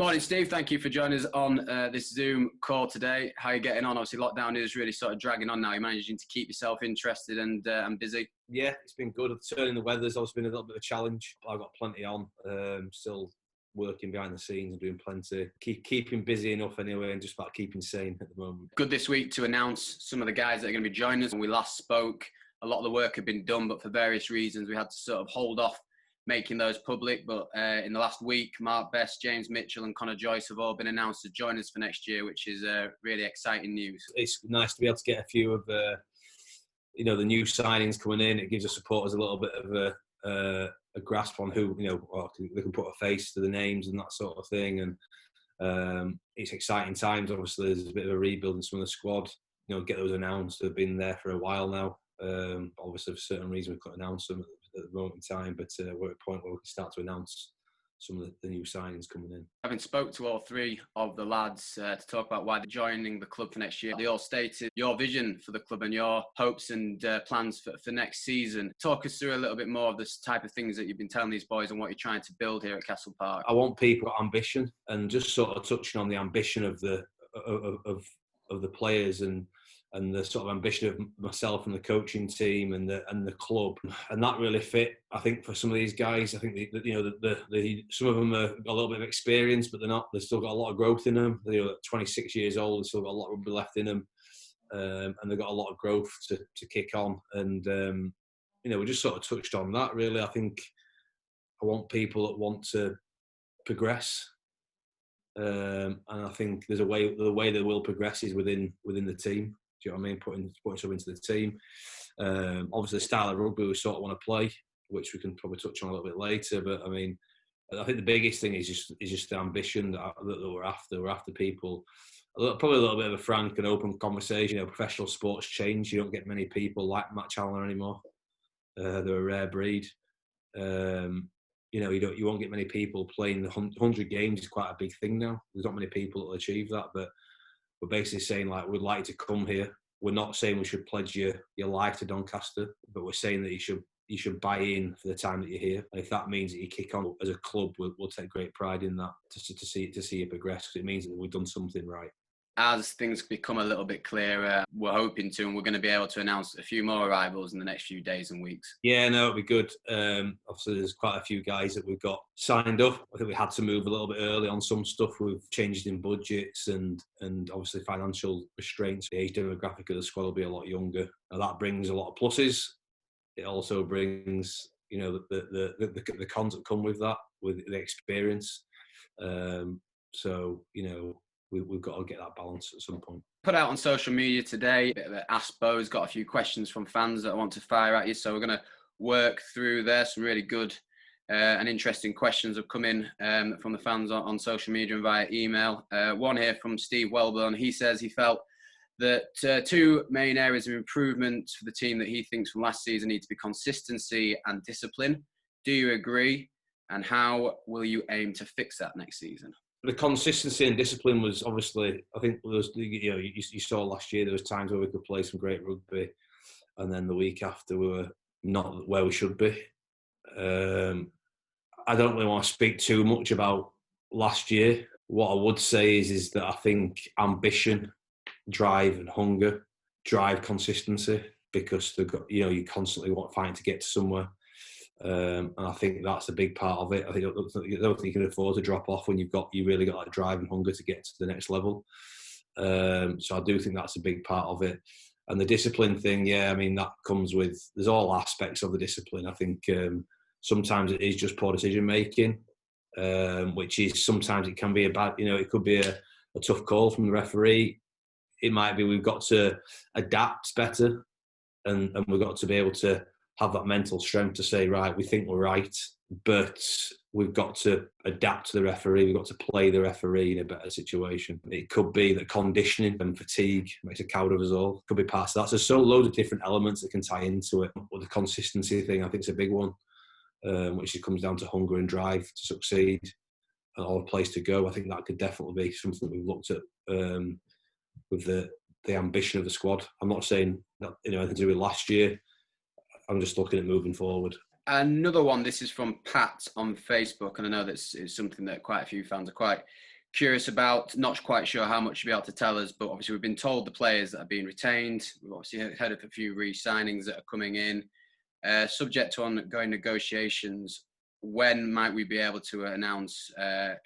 Morning, Steve. Thank you for joining us on this Zoom call today. How are you getting on? Obviously, lockdown is really sort of dragging on now. You're managing to keep yourself interested and busy. Yeah, it's been good. Turning the weather's always been a little bit of a challenge. I've got plenty on. Still working behind the scenes and doing plenty. Keeping busy enough anyway, and just about keeping sane at the moment. Good this week to announce some of the guys that are going to be joining us. When we last spoke, a lot of the work had been done, but for various reasons, we had to sort of hold off making those public. But in the last week, Mark Best, James Mitchell and Connor Joyce have all been announced to join us for next year, which is really exciting news. It's nice to be able to get a few of the new signings coming in. It gives the supporters a little bit of a grasp on who, they can put a face to the names and that sort of thing. And it's exciting times. Obviously, there's a bit of a rebuild in some of the squad. Get those announced. They've been there for a while now. Obviously, for certain reasons, we couldn't announce them at the moment in time, but we're at a point where we can start to announce some of the new signings coming in. Having spoke to all three of the lads to talk about why they're joining the club for next year, they all stated your vision for the club and your hopes and plans for next season. Talk us through a little bit more of this type of things that you've been telling these boys and what you're trying to build here at Castle Park. I want people with ambition, and just sort of touching on the ambition of the players and the sort of ambition of myself and the coaching team and the club, and that really fit. I think for some of these guys, I think some of them are a little bit of experience, but they're not. They've still got a lot of growth in them. They're 26 years old. They've still got a lot of rugby left in them, and they've got a lot of growth to kick on. And we just sort of touched on that. Really, I think I want people that want to progress. And I think there's the way they will progress is within the team. Do you know what I mean? Putting something into the team. Obviously, the style of rugby we sort of want to play, which we can probably touch on a little bit later. But I mean, I think the biggest thing is just the ambition that we're after. We're after people. Probably a little bit of a frank and open conversation. Professional sports change. You don't get many people like Matt Chandler anymore. They're a rare breed. You won't get many people playing 100 games. Is quite a big thing now. There's not many people that will achieve that, but we're basically saying, like, we'd like to come here. We're not saying we should pledge your life to Doncaster, but we're saying that you should buy in for the time that you're here. And if that means that you kick on as a club, we'll take great pride in that to see you progress, because it means that we've done something right. As things become a little bit clearer, we're hoping to, and we're going to be able to announce a few more arrivals in the next few days and weeks. Yeah, no, it'll be good. Obviously, there's quite a few guys that we've got signed up. I think we had to move a little bit early on some stuff with changes in budgets and obviously financial restraints. The age demographic of the squad will be a lot younger. Now, that brings a lot of pluses. It also brings, the cons that come with that, with the experience. We've got to get that balance at some point. Put out on social media today, Ask Bo's got a few questions from fans that I want to fire at you. So we're going to work through there. Some really good and interesting questions have come in from the fans on social media and via email. One here from Steve Welburn. He says he felt that two main areas of improvement for the team that he thinks from last season need to be consistency and discipline. Do you agree? And how will you aim to fix that next season? The consistency and discipline was obviously, I think, you saw last year there was times where we could play some great rugby, and then the week after we were not where we should be. I don't really want to speak too much about last year. What I would say is that I think ambition, drive and hunger drive consistency, because you constantly want fighting to get to somewhere. And I think that's a big part of it. I don't think you can afford to drop off when you really got that drive and hunger to get to the next level. So I do think that's a big part of it. And the discipline thing, that comes with, there's all aspects of the discipline. I think sometimes it is just poor decision making, which is, sometimes it can be it could be a tough call from the referee. It might be we've got to adapt better, and we've got to be able to have that mental strength to say, right, we think we're right, but we've got to adapt to the referee. We've got to play the referee in a better situation. It could be that conditioning and fatigue makes a coward of us all. It could be past that. So there's loads of different elements that can tie into it. But the consistency thing, I think, is a big one, which comes down to hunger and drive to succeed and all a place to go. I think that could definitely be something that we've looked at with the ambition of the squad. I'm not saying that anything to do with last year. I'm just looking at moving forward. Another one, this is from Pat on Facebook, and I know that's something that quite a few fans are quite curious about, not quite sure how much you'll be able to tell us, but obviously we've been told the players that are being retained. We've obviously heard of a few re-signings that are coming in. Subject to ongoing negotiations, when might we be able to announce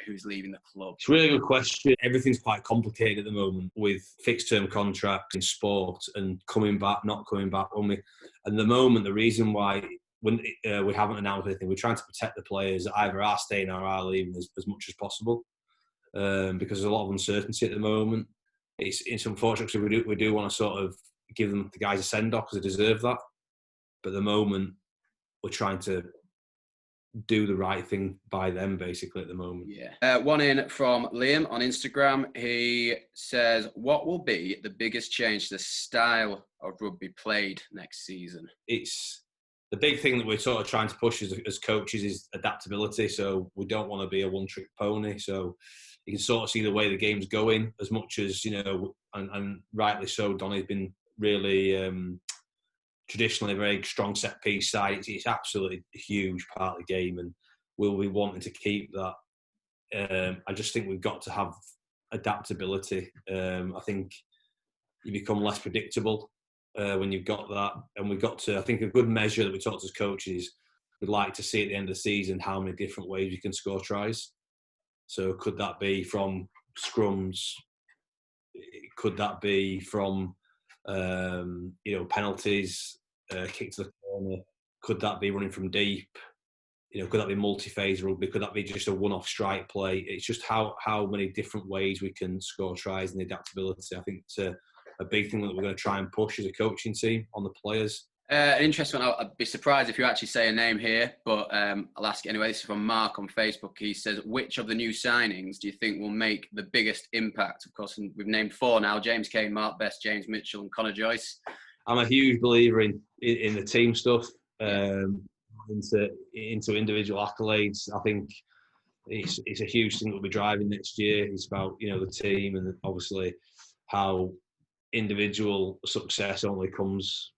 who's leaving the club? It's a really good question. Everything's quite complicated at the moment with fixed term contracts in sport and coming back, not coming back. And the moment, the reason why when we haven't announced anything, we're trying to protect the players that either are staying or are leaving as much as possible, because there's a lot of uncertainty at the moment. It's unfortunate because we do want to sort of give the guys a send off because they deserve that. But at the moment, we're trying to do the right thing by them, basically, at the moment. Yeah. One in from Liam on Instagram. He says, what will be the biggest change to the style of rugby played next season? It's the big thing that we're sort of trying to push as coaches is adaptability. So we don't want to be a one-trick pony. So you can sort of see the way the game's going as much as, and rightly so, Donny's been really traditionally a very strong set piece side. It's absolutely a huge part of the game, and we'll be wanting to keep that. I just think we've got to have adaptability. I think you become less predictable when you've got that, and we've got to. I think a good measure that we talk to as coaches, we'd like to see at the end of the season how many different ways you can score tries. So could that be from scrums? Could that be from penalties, kick to the corner? Could that be running from deep? Could that be multi-phase rugby? Could that be just a one-off strike play? It's just how many different ways we can score tries and the adaptability. I think it's a big thing that we're going to try and push as a coaching team on the players. An interesting one. I'd be surprised if you actually say a name here, but I'll ask it anyway. This is from Mark on Facebook. He says, which of the new signings do you think will make the biggest impact? Of course, we've named 4 now: James Kane, Mark Best, James Mitchell and Connor Joyce. I'm a huge believer in the team stuff, into individual accolades. I think it's a huge thing that we'll be driving next year. It's about, the team, and obviously how individual success only comes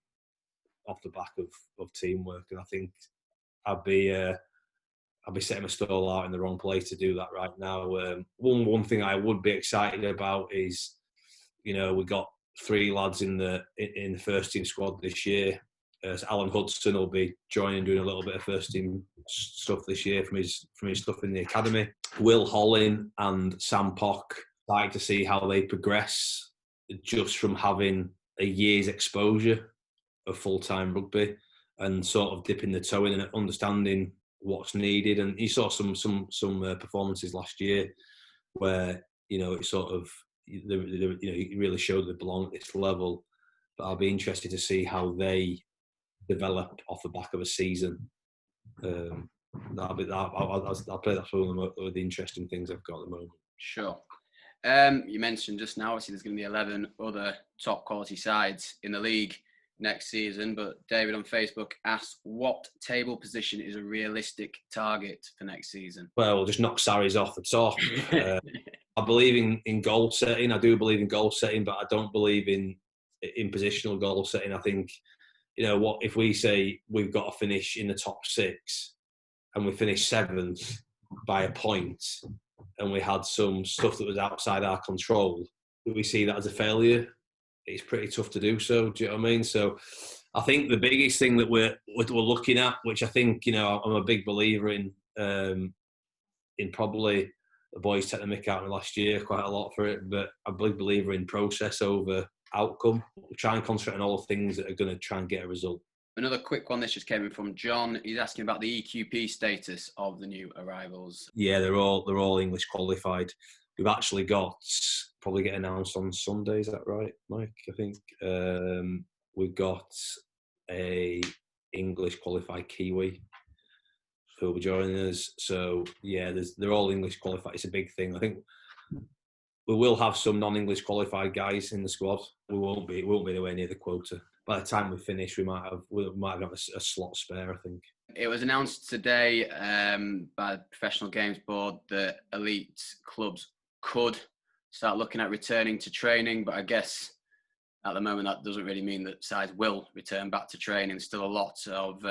off the back of teamwork. And I think I'd be setting my stall out in the wrong place to do that right now. One thing I would be excited about is, we got 3 lads in the first team squad this year. Alan Hudson will be joining, doing a little bit of first team stuff this year from his stuff in the academy. Will Hollin and Sam Pock, like to see how they progress just from having a year's exposure of full-time rugby and sort of dipping the toe in and understanding what's needed. And he saw some performances last year where it sort of he really showed they belong at this level. But I'll be interested to see how they develop off the back of a season. I'll play that's one of the interesting things I've got at the moment. Sure. You mentioned just now, obviously, there's going to be 11 other top quality sides in the league next season, but David on Facebook asked, what table position is a realistic target for next season? Well, we'll just knock Sarries off the top. I believe in goal setting. I do believe in goal setting, but I don't believe in positional goal setting. I think, what if we say we've got to finish in the top 6 and we finish 7th by a point and we had some stuff that was outside our control, do we see that as a failure? It's pretty tough to do so. Do you know what I mean? So I think the biggest thing that we're looking at, which I think, I'm a big believer in probably the boys take the mick out of me last year quite a lot for it, but I'm a big believer in process over outcome. We try and concentrate on all things that are going to try and get a result. Another quick one, this just came in from John. He's asking about the EQP status of the new arrivals. Yeah, they're all English qualified. We've actually got, probably get announced on Sunday, is that right, Mike? I think we've got a English qualified Kiwi who'll be joining us. So yeah, they're all English qualified. It's a big thing. I think we will have some non-English qualified guys in the squad. We won't be anywhere near the quota. By the time we finish, we might have a slot spare, I think. It was announced today by the Professional Games Board that elite clubs could start looking at returning to training, but I guess at the moment that doesn't really mean that sides will return back to training. There's still a lot of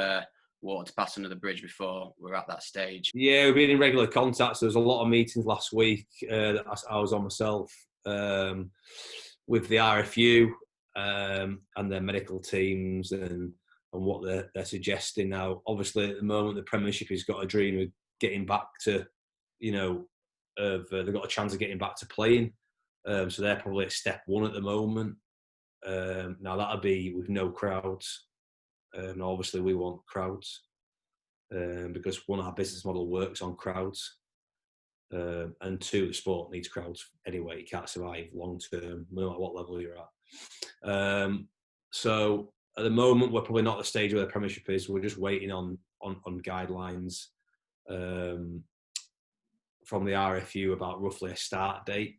water to pass under the bridge before we're at that stage? Yeah, we've been in regular contact. So there was a lot of meetings last week that I was on myself with the RFU and their medical teams and what they're suggesting now. Obviously, at the moment, the Premiership has got a dream of getting back to, they've got a chance of getting back to playing. So they're probably at step one at the moment. Now that'll be with no crowds. And obviously, we want crowds because one, our business model works on crowds. And two, the sport needs crowds anyway. You can't survive long term, no matter what level you're at. So at the moment, we're probably not at the stage where the Premiership is. We're just waiting on guidelines from the RFU about roughly a start date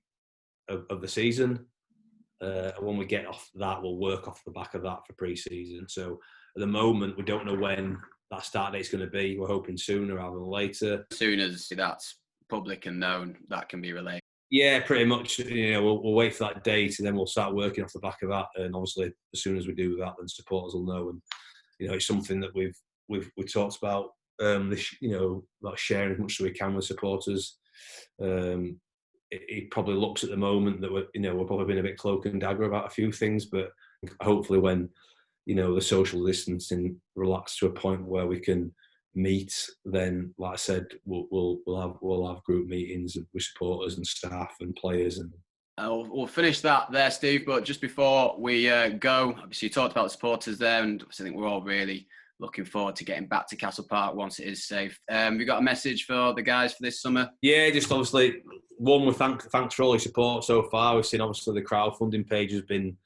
of the season. And when we get off that, we'll work off the back of that for pre-season. So at the moment, we don't know when that start date's going to be. We're hoping sooner rather than later. As soon as that's public and known, that can be relayed. Yeah, pretty much. We'll wait for that date and then we'll start working off the back of that. And obviously, as soon as we do that, then supporters will know. And it's something that we've talked about. About sharing as much as we can with supporters. It probably looks at the moment that we're probably being a bit cloak and dagger about a few things, but hopefully when the social distancing relaxes to a point where we can meet, then like I said, we'll have group meetings with supporters and staff and players. And we'll finish that there, Steve. But just before we go, obviously you talked about the supporters there, and I think we're all really looking forward to getting back to Castle Park once it is safe. We got a message for the guys for this summer? Yeah, just obviously one, with thanks for all your support so far. We've seen obviously the crowdfunding page has been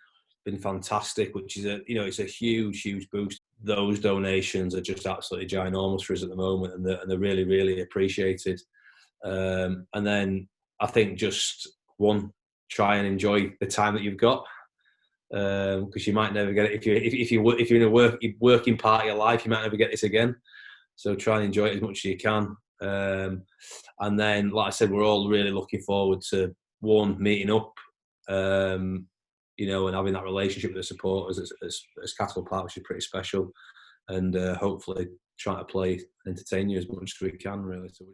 fantastic, which is it's a huge boost. Those donations are just absolutely ginormous for us at the moment, and they're really, really appreciated. And then I think just one, try and enjoy the time that you've got, because you might never get it if you're in a working part of your life. You might never get this again. So try and enjoy it as much as you can. And then, like I said, we're all really looking forward to one, meeting up. And having that relationship with the supporters as Castle Park, which is pretty special, and hopefully trying to play and entertain you as much as we can, really. So